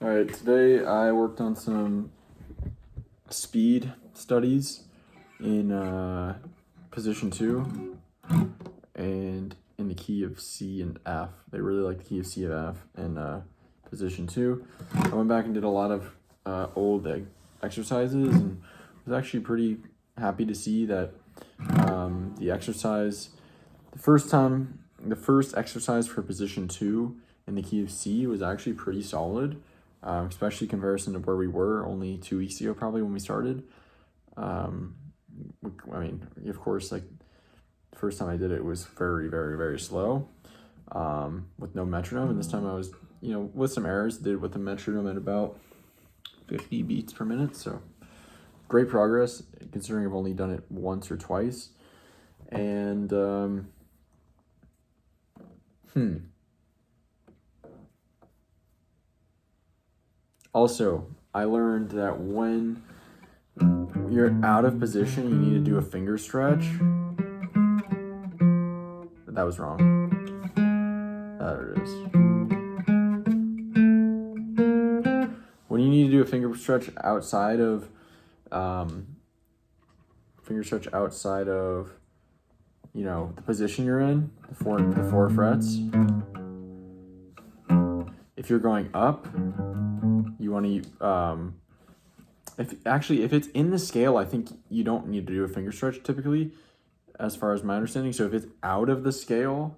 All right, today I worked on some speed studies in position 2 and in the key of C and F. They really like the key of C and F in position 2. I went back and did a lot of old exercises and was actually pretty happy to see that the first exercise for position 2 in the key of C was actually pretty solid. Especially in comparison to where we were only 2 weeks ago, probably when we started. I mean, of course, like the first time I did it was very, very, very slow, with no metronome. And this time I was, with some errors, did it with a metronome at about 50 beats per minute. So great progress considering I've only done it once or twice. And, Also, I learned that when you're out of position, you need to do a finger stretch. That was wrong. There it is. When you need to do a finger stretch outside of, the position you're in, the four frets. If you're going up, you want to, if it's in the scale, I think you don't need to do a finger stretch typically, as far as my understanding. So if it's out of the scale,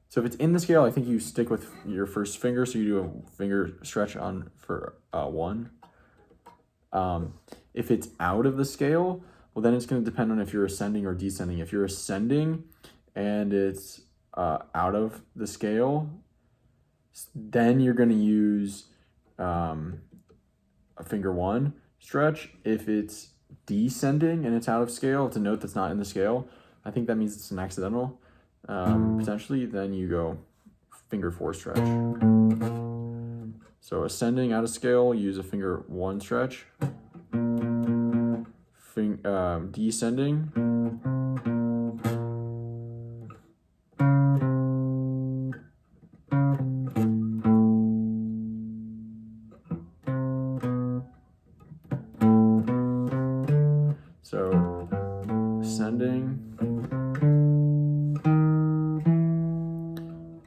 so if it's in the scale, I think you stick with your first finger. So you do a finger stretch for 1. If it's out of the scale, well, then it's going to depend on if you're ascending or descending. If you're ascending and it's out of the scale, then you're going to use a finger 1 stretch. If it's descending and it's out of scale, it's a note that's not in the scale, I think that means it's an accidental, potentially, then you go finger 4 stretch. So ascending out of scale, use a finger 1 stretch. Descending, so ascending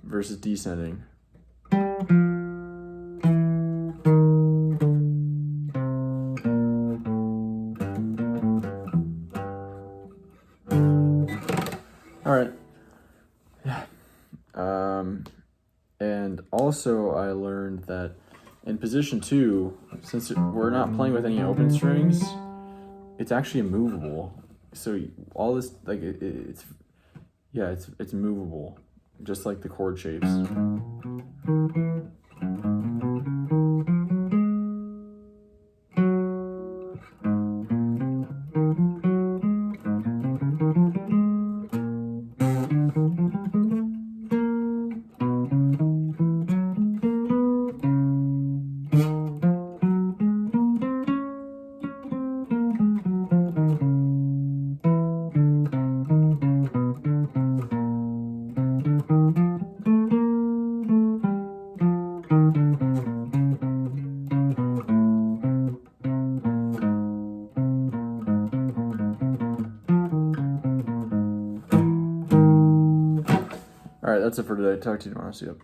versus descending. All right. Yeah. And also I learned that in position 2, since we're not playing with any open strings, it's actually movable. So all this, like, it's movable, just like the chord shapes. All right, that's it for today. Talk to you tomorrow. See you.